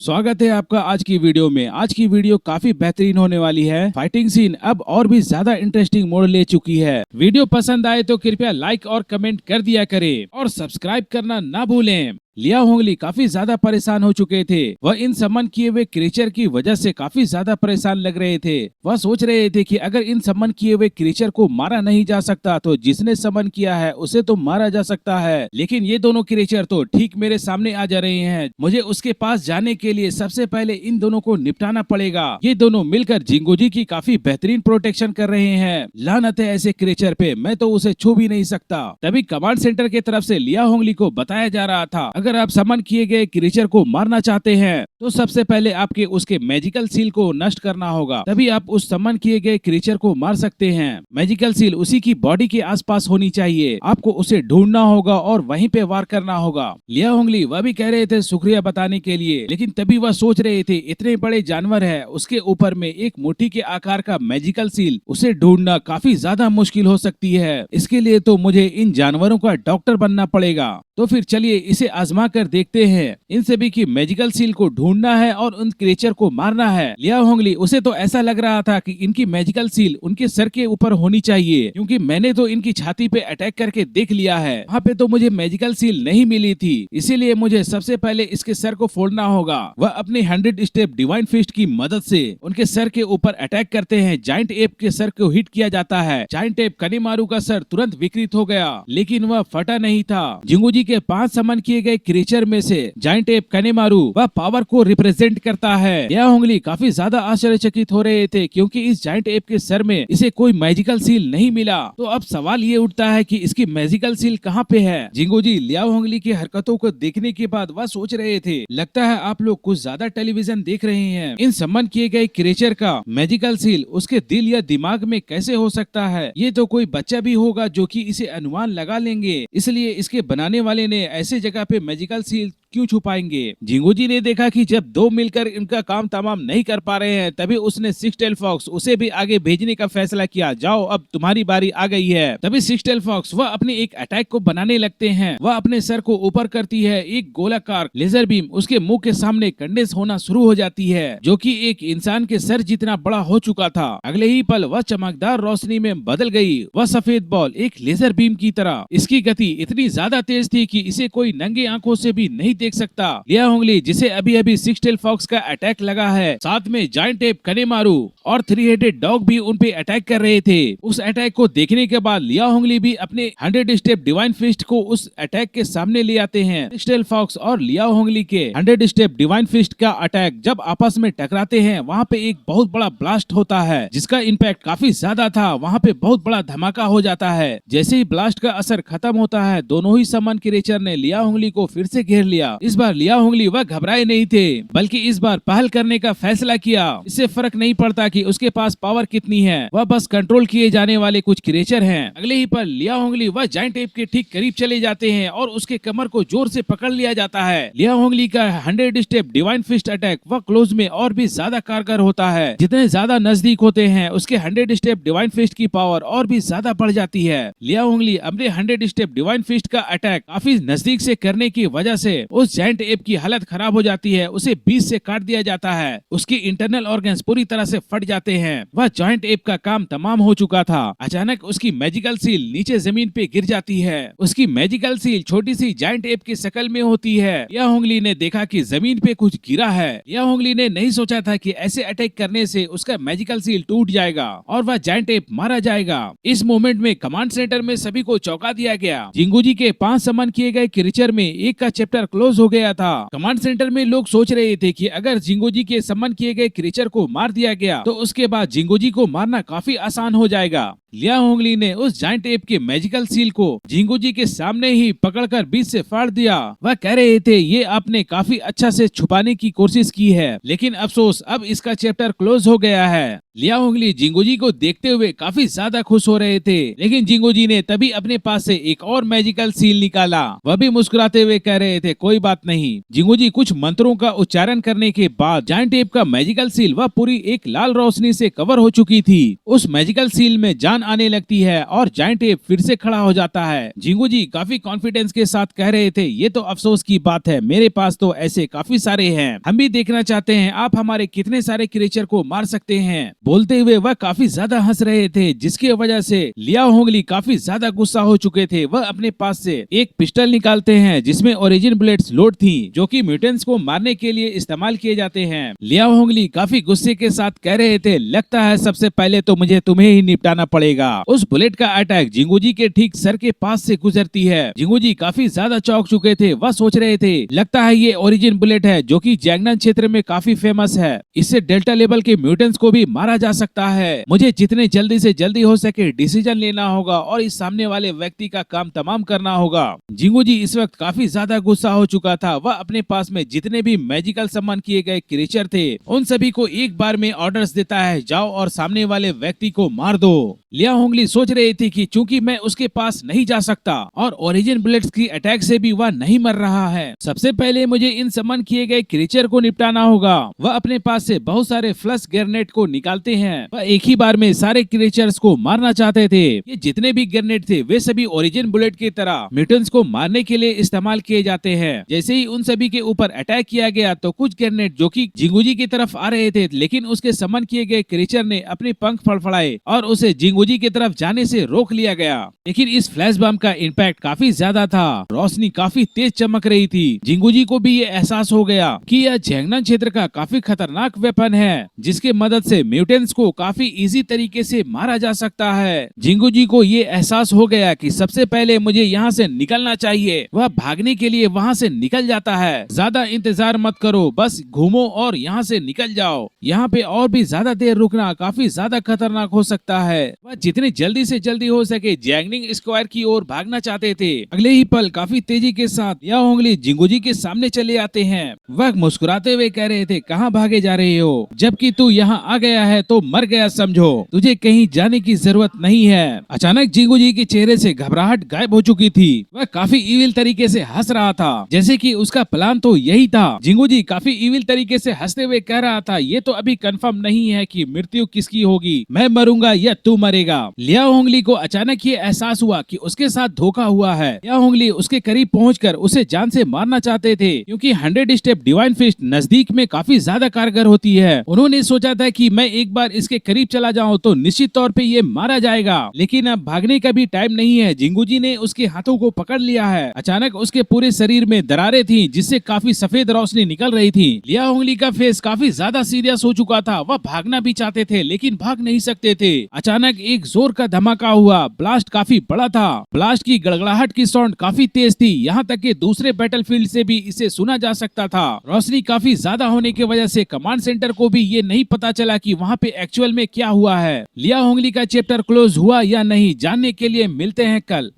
स्वागत है आपका आज की वीडियो में। आज की वीडियो काफी बेहतरीन होने वाली है। फाइटिंग सीन अब और भी ज्यादा इंटरेस्टिंग मोड़ ले चुकी है। वीडियो पसंद आए तो कृपया लाइक और कमेंट कर दिया करें और सब्सक्राइब करना ना भूलें। लिया होंगली काफी ज्यादा परेशान हो चुके थे। वह इन समन किए हुए क्रीचर की वजह से काफी ज्यादा परेशान लग रहे थे। वह सोच रहे थे कि अगर इन समन किए हुए क्रीचर को मारा नहीं जा सकता तो जिसने समन किया है उसे तो मारा जा सकता है, लेकिन ये दोनों क्रीचर तो ठीक मेरे सामने आ जा रहे हैं। मुझे उसके पास जाने के लिए सबसे पहले इन दोनों को निपटाना पड़ेगा। ये दोनों मिलकर जिंगोजी की काफी बेहतरीन प्रोटेक्शन कर रहे हैं। लानत है ऐसे क्रीचर पे, मैं तो उसे छू भी नहीं सकता। तभी कमांड सेंटर की तरफ से लिया होंगली को बताया जा रहा था, अगर आप समन किए गए क्रीचर को मारना चाहते हैं तो सबसे पहले आपके उसके मैजिकल सील को नष्ट करना होगा, तभी आप उस समन किए गए क्रीचर को मार सकते हैं। मैजिकल सील उसी की बॉडी के आसपास होनी चाहिए। आपको उसे ढूंढना होगा और वहीं पे वार करना होगा। लिया होंगली वह भी कह रहे थे शुक्रिया बताने के लिए, लेकिन तभी वह सोच रहे थे इतने बड़े जानवर है, उसके ऊपर में एक मुट्ठी के आकार का मैजिकल सील, उसे ढूंढना काफी ज्यादा मुश्किल हो सकती है। इसके लिए तो मुझे इन जानवरों का डॉक्टर बनना पड़ेगा। तो फिर चलिए इसे आजमा कर देखते हैं। इन सभी की मैजिकल सील को ढूंढना है और उन क्रीचर को मारना है। लिया होंगली उसे तो ऐसा लग रहा था कि इनकी मैजिकल सील उनके सर के ऊपर होनी चाहिए, क्योंकि मैंने तो इनकी छाती पे अटैक करके देख लिया है, वहाँ पे तो मुझे मैजिकल सील नहीं मिली थी। इसीलिए मुझे सबसे पहले इसके सर को फोड़ना होगा। वह अपने 100 स्टेप डिवाइन फिस्ट की मदद से उनके सर के ऊपर अटैक करते हैं। जाइंट एप के सर को हिट किया जाता है। जाइंट एप कनीमारू का सर तुरंत विकृत हो गया, लेकिन वह फटा नहीं था। जिंगोजी के 5 समन किए गए क्रीचर में से जाइंट एप कनीमारू वह पावर को रिप्रेजेंट करता है। लिया होंगली काफी ज्यादा आश्चर्यचकित हो रहे थे, क्योंकि इस जाइंट एप के सर में इसे कोई मैजिकल सील नहीं मिला। तो अब सवाल ये उठता है कि इसकी मैजिकल सील कहाँ पे है। जिंगोजी लिया होंगली की हरकतों को देखने के बाद वह सोच रहे थे, लगता है आप लोग कुछ ज्यादा टेलीविजन देख रहे हैं। इन समन किए गए क्रीचर का मैजिकल सील उसके दिल या दिमाग में कैसे हो सकता है। ये तो कोई बच्चा भी होगा जो कि इसे अनुमान लगा लेंगे, इसलिए इसके बनाने वाले ने ऐसे जगह पे मैजिकल सील क्यों छुपाएंगे। जिंगोजी ने देखा कि जब दो मिलकर इनका काम तमाम नहीं कर पा रहे हैं, तभी उसने सिक्स टेल फॉक्स उसे भी आगे भेजने का फैसला किया। जाओ अब तुम्हारी बारी आ गई है। तभी सिक्स टेल फॉक्स वह अपने एक अटैक को बनाने लगते हैं। वह अपने सर को ऊपर करती है। एक गोलाकार लेजर बीम उसके मुंह के सामने कंडेंस होना शुरू हो जाती है, जो कि एक इंसान के सर जितना बड़ा हो चुका था। अगले ही पल वह चमकदार रोशनी में बदल गई। वह सफेद बॉल एक लेजर बीम की तरह। इसकी गति इतनी ज्यादा तेज थी कि इसे कोई नंगे आंखों से भी नहीं देख सकता। लिया होंगली जिसे अभी अभी सिक्स टेल फॉक्स का अटैक लगा है, साथ में जाइंट एप कनेमारू और 3 हेडेड डॉग भी उन पे अटैक कर रहे थे। उस अटैक को देखने के बाद लिया होंगली भी अपने 100 स्टेप डिवाइन फिस्ट को उस अटैक के सामने ले आते हैं। सिक्स टेल फॉक्स और लिया होंगली के 100 स्टेप डिवाइन फिस्ट का अटैक जब आपस में टकराते हैं, वहाँ पे एक बहुत बड़ा ब्लास्ट होता है, जिसका इम्पैक्ट काफी ज्यादा था। वहाँ पे बहुत बड़ा धमाका हो जाता है। जैसे ही ब्लास्ट का असर खत्म होता है, दोनों ही समन क्रीचर ने लिया होंगली को फिर से घेर लिया। इस बार लिया होंगली वह घबराए नहीं थे, बल्कि इस बार पहल करने का फैसला किया। इससे फर्क नहीं पड़ता कि उसके पास पावर कितनी है, वह बस कंट्रोल किए जाने वाले कुछ क्रीचर हैं। अगले ही पल लिया होंगली वह जाइंट एप के ठीक करीब चले जाते हैं और उसके कमर को जोर से पकड़ लिया जाता है। लिया होंगली का 100 स्टेप डिवाइन फिस्ट अटैक वह क्लोज में और भी ज्यादा कारगर होता है। जितने ज्यादा नजदीक होते हैं, उसके 100 स्टेप डिवाइन फिस्ट की पावर और भी ज्यादा बढ़ जाती है। लिया होंगली अपने 100 स्टेप डिवाइन फिस्ट का अटैक काफी नजदीक से करने की वजह से उस जाइंट एप की हालत खराब हो जाती है। उसे बीच से काट दिया जाता है। उसकी इंटरनल ऑर्गन्स पूरी तरह से फट जाते हैं। वह जॉइंट एप का काम तमाम हो चुका था। अचानक उसकी मैजिकल सील नीचे जमीन पे गिर जाती है। उसकी मैजिकल सील छोटी सी जाइंट एप की शक्ल में होती है। लिया होंगली ने देखा कि जमीन पे कुछ गिरा है। लिया होंगली ने नहीं सोचा था कि ऐसे अटैक करने से उसका मैजिकल सील टूट जाएगा और वह जाइंट एप मारा जाएगा। इस मोमेंट में कमांड सेंटर में सभी को चौंका दिया गया। जिंगोजी के 5 समन किए गए क्रीचर में एक का चैप्टर क्लोज हो गया था। कमांड सेंटर में लोग सोच रहे थे कि अगर जिंगोजी के समन किए गए क्रीचर को मार दिया गया तो उसके बाद जिंगोजी को मारना काफी आसान हो जाएगा। लिया होंगली ने उस जाइंट एप के मैजिकल सील को जिंगोजी के सामने ही पकड़कर बीच से फाड़ दिया। वह कह रहे थे ये आपने काफी अच्छा से छुपाने की कोशिश की है, लेकिन अफसोस अब इसका चैप्टर क्लोज हो गया है। लिया होंगली जिंगूजी को देखते हुए काफी ज्यादा खुश हो रहे थे, लेकिन जिंगूजी ने तभी अपने पास से एक और मैजिकल सील निकाला। वह भी मुस्कुराते हुए कह रहे थे कोई बात नहीं। जिंगूजी कुछ मंत्रों का उच्चारण करने के बाद जायंट एप का मैजिकल सील वह पूरी एक लाल रोशनी से कवर हो चुकी थी। उस मैजिकल सील में जान आने लगती है और जायंट एप फिर से खड़ा हो जाता है। जिंगूजी काफी कॉन्फिडेंस के साथ कह रहे थे ये तो अफसोस की बात है, मेरे पास तो ऐसे काफी सारे हैं, हम भी देखना चाहते हैं आप हमारे कितने सारे क्रिएचर को मार सकते हैं। बोलते हुए वह काफी ज्यादा हंस रहे थे, जिसकी वजह से लिया होंगली काफी ज्यादा गुस्सा हो चुके थे। वह अपने पास से एक पिस्टल निकालते हैं जिसमें ओरिजिन बुलेट्स लोड थी, जो कि म्यूटेंट्स को मारने के लिए इस्तेमाल किए जाते हैं। लिया होंगली काफी गुस्से के साथ कह रहे थे लगता है सबसे पहले तो मुझे तुम्हें ही निपटाना पड़ेगा। उस बुलेट का अटैक जिंगूजी के ठीक सर के पास से गुजरती है। जिंगूजी काफी ज्यादा चौंक चुके थे, वह सोच रहे थे लगता है ये ओरिजिन बुलेट है जो कि जैंगनान क्षेत्र में काफी फेमस है, इससे डेल्टा लेवल के म्यूटेंट्स को भी मारा जा सकता है। मुझे जितने जल्दी से जल्दी हो सके डिसीजन लेना होगा और इस सामने वाले व्यक्ति का काम तमाम करना होगा। जिंगूजी इस वक्त काफी ज्यादा गुस्सा हो चुका था। वह अपने पास में जितने भी मैजिकल सम्मान किए गए क्रिएचर थे उन सभी को एक बार में ऑर्डर्स देता है जाओ और सामने वाले व्यक्ति को मार दो। लिया होंगली सोच रही थी कि चूंकि मैं उसके पास नहीं जा सकता और ओरिजिन बुलेट्स की अटैक से भी वह नहीं मर रहा है, सबसे पहले मुझे इन सम्मान किए गए क्रिएचर को निपटाना होगा। वह अपने पास से बहुत सारे फ्लश ग्रेनेड को निकालते हैं। वह एक ही बार में सारे क्रिएचर्स को मारना चाहते थे। ये जितने भी ग्रेनेड थे वे सभी ओरिजिन बुलेट की तरह म्यूटेंट्स को मारने के लिए इस्तेमाल किए जाते हैं। जैसे ही उन सभी के ऊपर अटैक किया गया तो कुछ ग्रेनेड जो कि जिंगूजी की तरफ आ रहे थे, लेकिन उसके सम्मान किए गए क्रिएचर ने अपने पंख फड़फड़ाए और उसे जिंगूजी की तरफ जाने से रोक लिया गया। लेकिन इस फ्लैश बम का इम्पैक्ट काफी ज्यादा था, रोशनी काफी तेज चमक रही थी। जिंगूजी को भी ये एहसास हो गया कि यह जैंगनान क्षेत्र का काफी खतरनाक वेपन है, जिसके मदद से म्यूटेंट्स को काफी इजी तरीके से मारा जा सकता है। जिंगूजी को ये एहसास हो गया कि सबसे पहले मुझे यहाँ से निकलना चाहिए। वह भागने के लिए वहाँ से निकल जाता है। ज्यादा इंतजार मत करो, बस घूमो और यहाँ से निकल जाओ। यहाँ पे और भी ज्यादा देर रुकना काफी ज्यादा खतरनाक हो सकता है। वह जितने जल्दी से जल्दी हो सके जैंगनिंग स्क्वायर की ओर भागना चाहते थे। अगले ही पल काफी तेजी के साथ लिया होंगली जिंगूजी के सामने चले आते हैं। वह मुस्कुराते हुए कह रहे थे कहाँ भागे जा रहे हो, जबकि तू यहाँ आ गया है तो मर गया समझो, तुझे कहीं जाने की जरूरत नहीं है। अचानक जिंगूजी के चेहरे से घबराहट गायब हो चुकी थी। वह काफी इविल तरीके से हंस रहा था, जैसे कि उसका प्लान तो यही था। जिंगूजी काफी इविल तरीके से हंसते हुए कह रहा था ये तो अभी कंफर्म नहीं है कि मृत्यु किसकी होगी, मैं मरूंगा या तू मरेगा। लिया होंगली को अचानक ये एहसास हुआ कि उसके साथ धोखा हुआ है। लिया होंगली उसके करीब पहुंचकर उसे जान से मारना चाहते थे, क्योंकि 100 स्टेप डिवाइन फिस्ट नजदीक में काफी ज्यादा कारगर होती है। उन्होंने सोचा था कि मैं एक बार इसके करीब चला जाऊं तो निश्चित तौर पे ये मारा जाएगा, लेकिन अब भागने का भी टाइम नहीं है। जिंगूजी ने उसके हाथों को पकड़ लिया है। अचानक उसके पूरे शरीर में दरारें थी, जिससे काफी सफेद रोशनी निकल रही थी। लिया होंगली का फेस काफी ज्यादा सीरियस हो चुका था। वह भागना भी चाहते थे लेकिन भाग नहीं सकते थे। अचानक एक जोर का धमाका हुआ। ब्लास्ट काफी बड़ा था। ब्लास्ट की गड़गड़ाहट की साउंड काफी तेज थी, यहाँ तक कि दूसरे बैटलफील्ड से भी इसे सुना जा सकता था। रोशनी काफी ज्यादा होने की वजह से कमांड सेंटर को भी ये नहीं पता चला कि वहाँ पे एक्चुअल में क्या हुआ है। लिया होंगली का चैप्टर क्लोज हुआ या नहीं, जानने के लिए मिलते हैं कल।